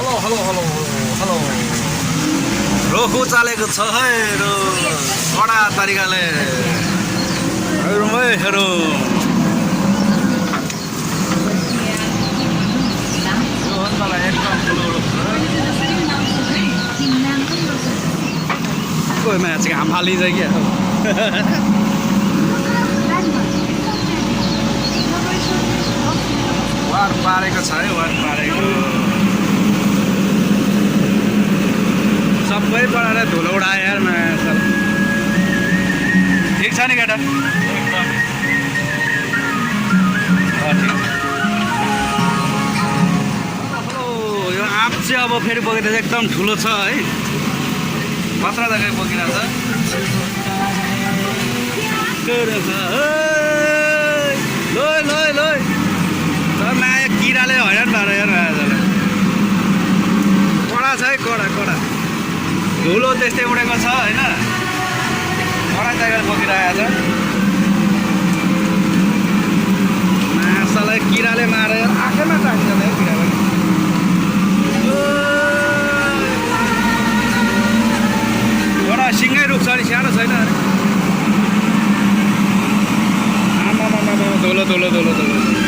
hello hello hello hello रोखो चालेको छ है रो कडा तरिकाले हेरौँ कोही मान्छे घाम फालिन्छ क्या वार पारेको छ है वार पारेको सबै पढाएर धुलो उडायो यार मान्छे ठिक छ नि केटा यो आँप चाहिँ अब फेरि बगिरहेको एकदम ठुलो छ है कत्रा जग्गा बोकिरहेको छ ल माया किराले हैरान भएर यार आजलाई कडा छ है कडा कडा धुलो त्यस्तै उडेको छ होइन कडा जग्गाले बोकिरहेको छ माछालाई किराले मारेर आँखैमा टाँसिन्छ है किराले एउटा सिँगै रुख छ नि सानो छैन अरे आमा धुलो